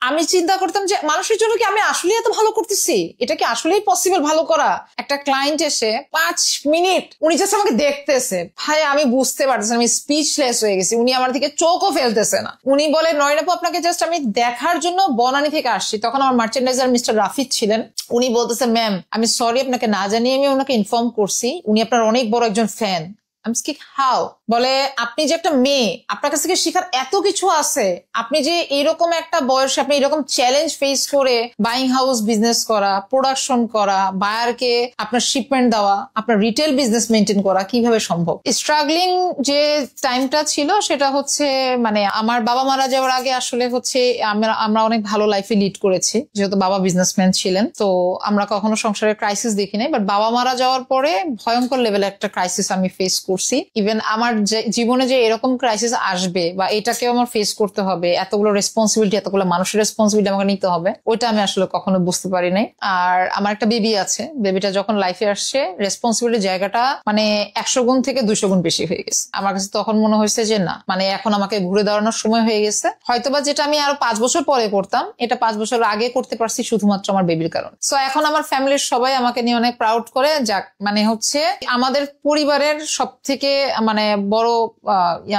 আমি চিন্তা করতাম যে মানুষের জন্য কি আমি আসলে এত ভালো করতেছি, এটা কি আসলেই পসিবল ভালো করা। একটা ক্লায়েন্ট এসে 5 মিনিট উনি জাস্ট আমাকে দেখতেছে, ভাই আমি বুঝতে পারতেছি, আমি স্পিচলেস হয়ে গেছি। উনি আমার থেকে চোখও ফেলতেছে না। উনি বলে নয়ন আপু আপনাকে জাস্ট আমি দেখার জন্য বনানী থেকে আসছি। তখন আমার মার্চেন্ডাইজার মিস্টার রাফিদ ছিলেন। উনি বলতেছে ম্যাম আমি সরি, আপনাকে না জানিয়ে আমি ওনাকে ইনফর্ম করছি, উনি আপনার অনেক বড় একজন ফ্যান। হাউ বলে আপনি যে একটা মেয়ে, আপনার কাছ থেকে শেখার এত কিছু আছে, আপনি যে এরকম একটা বয়সে আপনি এরকম চ্যালেঞ্জ ফেস করে বাইং হাউস বিজনেস করা, প্রোডাকশন করা, বায়ারকে আপনার শিপমেন্ট দেওয়া, আপনার রিটেল বিজনেস মেনটেন করা কিভাবে সম্ভব। স্ট্রাগলিং যে টাইমটা ছিল সেটা হচ্ছে মানে আমার বাবা মারা যাওয়ার আগে আসলে হচ্ছে আমরা অনেক ভালো লাইফে লিড করেছি, যেহেতু বাবা বিজনেসম্যান ছিলেন। তো আমরা কখনো সংসারের ক্রাইসিস দেখি নাই, বাট বাবা মারা যাওয়ার পরে ভয়ঙ্কর লেভেলে একটা ক্রাইসিস আমি ফেস করছি। ইভেন আমার জীবনে যে এরকম ক্রাইসিস আসবে বা এটাকেও আমার ফেস করতে হবে, এতগুলো রেসপন্সিবিলিটি, এতগুলো মানুষের রেসপন্সিবিলিটি আমাকে নিতে হবে, ওইটা আমি আসলে কখনো বুঝতে পারি নাই। আর আমার একটা বেবি আছে, বেবিটা যখন লাইফে আসছে রেসপন্সিবিলিটি জায়গাটা মানে 100 গুণ থেকে 200 গুণ বেশি হয়ে গেছে। আমার কাছে তখন মনে হয়েছে যে না, মানে এখন আমাকে ঘুরে দাঁড়ানোর সময় হয়ে গেছে। হয়তোবা যেটা আমি আরো 5 বছর পরে করতাম, এটা 5 বছর আগে করতে পারছি শুধুমাত্র আমার বেবির কারণে। সো এখন আমার ফ্যামিলির সবাই আমাকে নিয়ে অনেক প্রাউড করে। যাক, মানে হচ্ছে আমাদের পরিবারের সব থেকে মানে বড়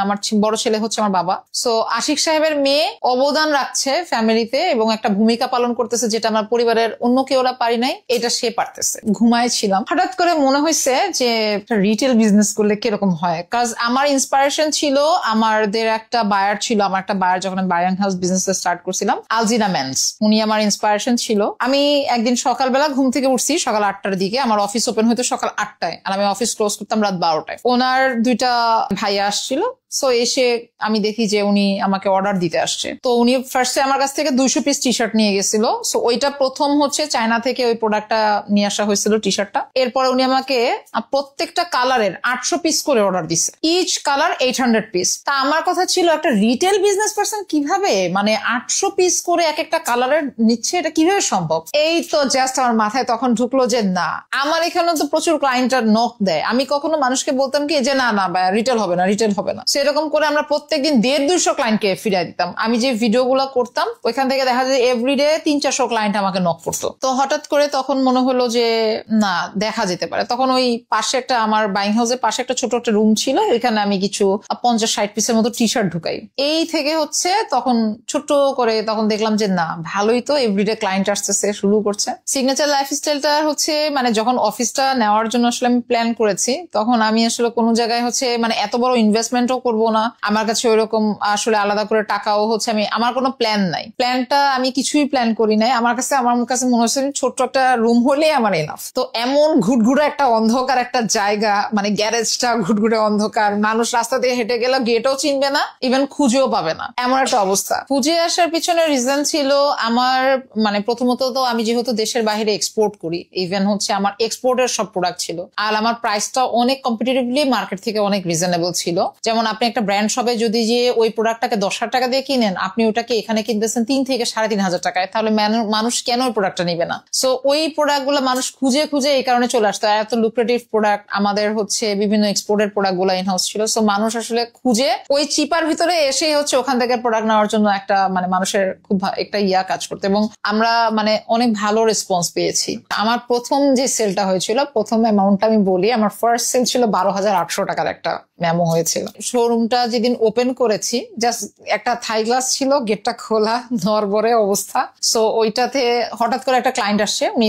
আমার বড় ছেলে হচ্ছে আমার বাবা। সো আশিক সাহেবের মেয়ে অবদান রাখছে ফ্যামিলিতে এবং একটা ভূমিকা পালন করতেছে, যেটা আমার পরিবারের অন্য কেউরা পারি নাই, এটা সে পারতেছে। ঘুমাইছিলাম, হঠাৎ করে মনে হয়েছে যে রিটেল বিজনেস করলে কিরকম হয়। কাজ আমার ইন্সপিরেশন ছিল, আমাদের একটা বায়ার ছিল, আমার একটা বায়ার যখন আমি বাইং হাউস বিজনেস স্টার্ট করছিলাম, আলজিনা মেন্স, উনি আমার ইন্সপিরেশন ছিল। আমি একদিন সকালবেলা ঘুম থেকে উঠছি সকাল 8টার দিকে, আমার অফিস ওপেন হইতো সকাল 8টায় আর আমি অফিস ক্লোজ করতাম রাত 12টায়। ওনার 2টা ভাইয়া আসছিল। সো এসে আমি দেখি যে উনি আমাকে অর্ডার দিতে আসছে। তো উনি ফার্স্টে আমার কাছ থেকে 200 পিস টি শার্ট নিয়ে গেছিল। সো ওইটা প্রথম হচ্ছে চায়না থেকে ওই প্রোডাক্টটা নিয়ে আসা হয়েছিল, টি শার্টটা। এরপরে উনি আমাকে প্রত্যেকটা কালারের 800 পিস করে অর্ডার দিচ্ছে, ইচ কালার 800 পিস। তা আমার কথা ছিল একটা রিটেল বিজনেস পারসন কিভাবে মানে 800 পিস করে এক একটা কালারের নিচ্ছে, এটা কিভাবে সম্ভব। এই তো জাস্ট আমার মাথায় তখন ঢুকলো যে না, আমার এখানে তো প্রচুর ক্লায়েন্টরা নক দেয়, আমি কখনো মানুষকে বলতাম কি যে না না রিটেল হবে না, রিটেল হবে না। সেরকম করে আমরা প্রত্যেকদিন 150-200 ক্লায়েন্টকে ফিরিয়ে দিতাম। আমি যে ভিডিও গুলো করতাম ওইখান থেকে দেখা যায় এভরিডে 300-400 ক্লায়েন্ট আমাকে নক করতো। তো হঠাৎ করে তখন মনে হলো যে না, দেখা যেতে পারে। তখন ওই পাশে একটা আমার বাইং হাউসের পাশে একটা ছোট একটা রুম ছিল, ওইখানে আমি কিছু 50-60 পিসের মতো টি শার্ট ঢুকাই। এই থেকে হচ্ছে তখন ছোট করে তখন দেখলাম যে না, ভালোই তো, এভরিডে ক্লায়েন্ট আসতেছে, শুরু করছে। সিগনেচার লাইফস্টাইলটা হচ্ছে মানে যখন অফিসটা নেওয়ার জন্য আসলে আমি প্ল্যান করেছি, তখন আমি আসলে কোনো জায়গায় হচ্ছে মানে এত বড় ইনভেস্টমেন্টও করবো না, আমার কাছে ওইরকম আসলে আলাদা করে টাকাও হচ্ছে আমার কোনো প্ল্যান নাই। প্ল্যানটা আমি কিছুই প্ল্যান করি নাই। আমার কাছে মনে হচ্ছে ছোট্ট একটা রুম হলে আমার এনাফ। তো এমন ঘুটঘুরে একটা অন্ধকার একটা জায়গা, মানে গ্যারেজটা ঘুটঘুরে অন্ধকার, মানুষ রাস্তা দিয়ে হেঁটে গেলে গেটও চিনবে না, ইভেন খুঁজেও পাবে না, এমন একটা অবস্থা। খুঁজে আসার পিছনে রিজন ছিল আমার মানে প্রথমত তো আমি যেহেতু দেশের বাইরে এক্সপোর্ট করি, ইভেন হচ্ছে আমার এক্সপোর্টের সব প্রোডাক্ট ছিল, আর আমার প্রাইসটা অনেক কম্পিটিটিভলি মার্কেট থেকে অনেক রিজনেবল ছিল। যেমন আপনি একটা ব্র্যান্ড শপে যদি যে ওই প্রোডাক্টটাকে 10,000 টাকা দিয়ে কিনেন, আপনি ওটাকে এখানে কিনতেছেন 3 থেকে 3,500 টাকায়, তাহলে মানুষ কেন ওই প্রোডাক্টটা নিবে না। সো ওই প্রোডাক্ট গুলো মানুষ খুঁজে খুঁজে এই কারণে চলে আসতো। এত লুক্রেটিভ প্রোডাক্ট, আমাদের হচ্ছে বিভিন্ন এক্সপোর্টের প্রোডাক্ট গুলো ইনহাউস ছিল। সো মানুষ আসলে খুঁজে ওই চিপার ভিতরে এসেই হচ্ছে ওখান থেকে প্রোডাক্ট নেওয়ার জন্য একটা মানে মানুষের খুব একটা কাজ করতে, এবং আমরা মানে অনেক ভালো রেসপন্স পেয়েছি। আমার প্রথম যে সেলটা হয়েছিল, প্রথম অ্যামাউন্টটা আমি বলি, আমার ফার্স্ট সেল ছিল 12,800 টাকার একটা মেমো হয়েছিল। শোরুমটা যেদিন ওপেন করেছি, জাস্ট একটা থাই গ্লাস ছিল, গেটটা খোলা, নড়বড়ে অবস্থা। সো ওইটাতে হঠাৎ করে একটা ক্লায়েন্ট আসছে, উনি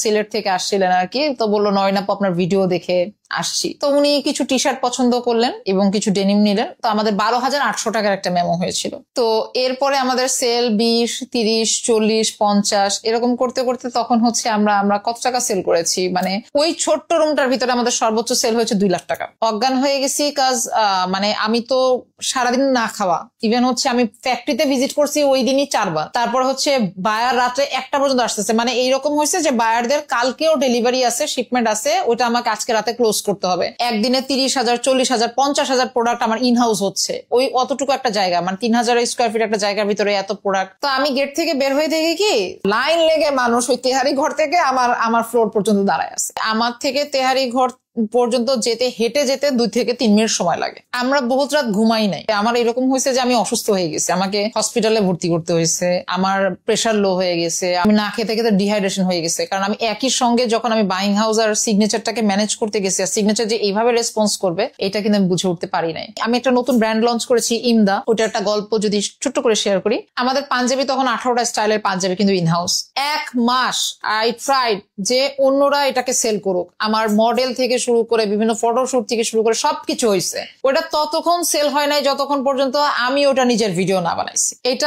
সিলেট থেকে আসছিলেন আর কি। তো বললো নয়ন আপু আপনার ভিডিও দেখে আসছি। তো উনি কিছু টি শার্ট পছন্দ করলেন এবং কিছু ডেনিম নিলেন। তো আমাদের 12,800 টাকার একটা মেমো হয়েছিল। তো এরপরে আমাদের সেল 20, 30, 40, 50 এরকম করতে করতে তখন হচ্ছে আমরা কত টাকা সেল করেছি, মানে ওই ছোট্ট রুমটার ভিতরে আমাদের সর্বোচ্চ সেল হয়েছে 2 লাখ টাকা। অজ্ঞান হয়ে গেছি, কাজ মানে আমি তো সারাদিন না খাওয়া, ইভেন হচ্ছে আমি ফ্যাক্টরিতে ভিজিট করছি ওই দিনই 4 বার। তারপর হচ্ছে বায়ার রাত্রে 1টা পর্যন্ত আসতেছে, মানে এইরকম হয়েছে যে বায়ারদের কালকেও ডেলিভারি আছে, শিপমেন্ট আছে, ওইটা আমাকে আজকে রাতে ক্লোজ করতে হবে। একদিনে 30,000, 40,000, 50,000 প্রোডাক্ট আমার ইনহাউস হচ্ছে, ওই অতটুকু একটা জায়গা, মানে 3,000 স্কোয়ার ফিট একটা জায়গার ভিতরে এত প্রোডাক্ট। তো আমি গেট থেকে বের হয়ে দেখি কি লাইন লেগে মানুষ ওই তেহারি ঘর থেকে আমার ফ্লোর পর্যন্ত দাঁড়ায় আছে। আমার থেকে তেহারি ঘর পর্যন্ত যেতে হেঁটে যেতে 2 থেকে 3 মিনিট সময় লাগে। আমরা বহুত রাত ঘুমাই নাই। আমার এরকম হয়েছে যে আমি অসুস্থ হয়ে গেছি, আমাকে হসপিটালে ভর্তি করতে হয়েছে, আমার প্রেশার লো হয়ে গেছে, আমি না খেতে খেতে ডিহাইড্রেশন হয়ে গেছে। কারণ আমি একই সঙ্গে যখন আমি বাইং হাউস আর সিগনেচারটাকে ম্যানেজ করতে গেছি, আর সিগনেচার যে এইভাবে রেসপন্স করবে এটা কিন্তু আমি বুঝে উঠতে পারি নাই। আমি একটা নতুন ব্র্যান্ড লঞ্চ করেছি ইমদা, ওটা একটা গল্প যদি ছোট্ট করে শেয়ার করি। আমাদের পাঞ্জাবি তখন 18টা স্টাইলের পাঞ্জাবি কিন্তু ইনহাউস। 1 মাস আই ট্রাইড যে অন্যরা এটাকে সেল করুক, আমার মডেল থেকে শুরু করে বিভিন্ন ফটোশুট থেকে শুরু করে সবকিছু হয়েছে। ওটা ততক্ষণ সেল হয় নাই যতক্ষণ পর্যন্ত আমি ওটা নিজের ভিডিও না বানাইছি। এটা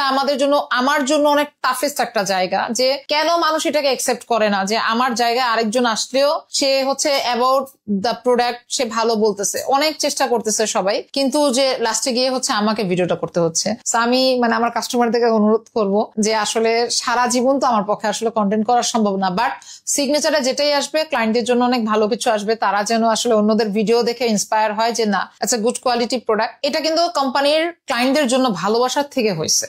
আমার জন্য অনেক টাফেস্ট একটা জায়গা, যে কেন মানুষ এটাকে অ্যাকসেপ্ট করে না যে আমার জায়গায় আরেকজন আসলেও সে হচ্ছে অ্যাবাউট দ্য প্রোডাক্ট সে ভালো বলতেছে, অনেক চেষ্টা করতেছে সবাই, কিন্তু যে লাস্টে গিয়ে হচ্ছে আমাকে ভিডিওটা করতে হচ্ছে। আমি আমার কাস্টমারদেরকে অনুরোধ করব যে আসলে সারা জীবন তো আমার পক্ষে আসলে কন্টেন্ট করা সম্ভব না, বাট সিগনেচারে যেটাই আসবে ক্লায়েন্টদের জন্য অনেক ভালো কিছু আসবে। তারা যেন আসলে অন্যদের ভিডিও দেখে ইন্সপায়ার হয় যে না, it's a good quality product. এটা কিন্তু কোম্পানির ক্লায়েন্টদের জন্য ভালোবাসার থেকে হয়েছে।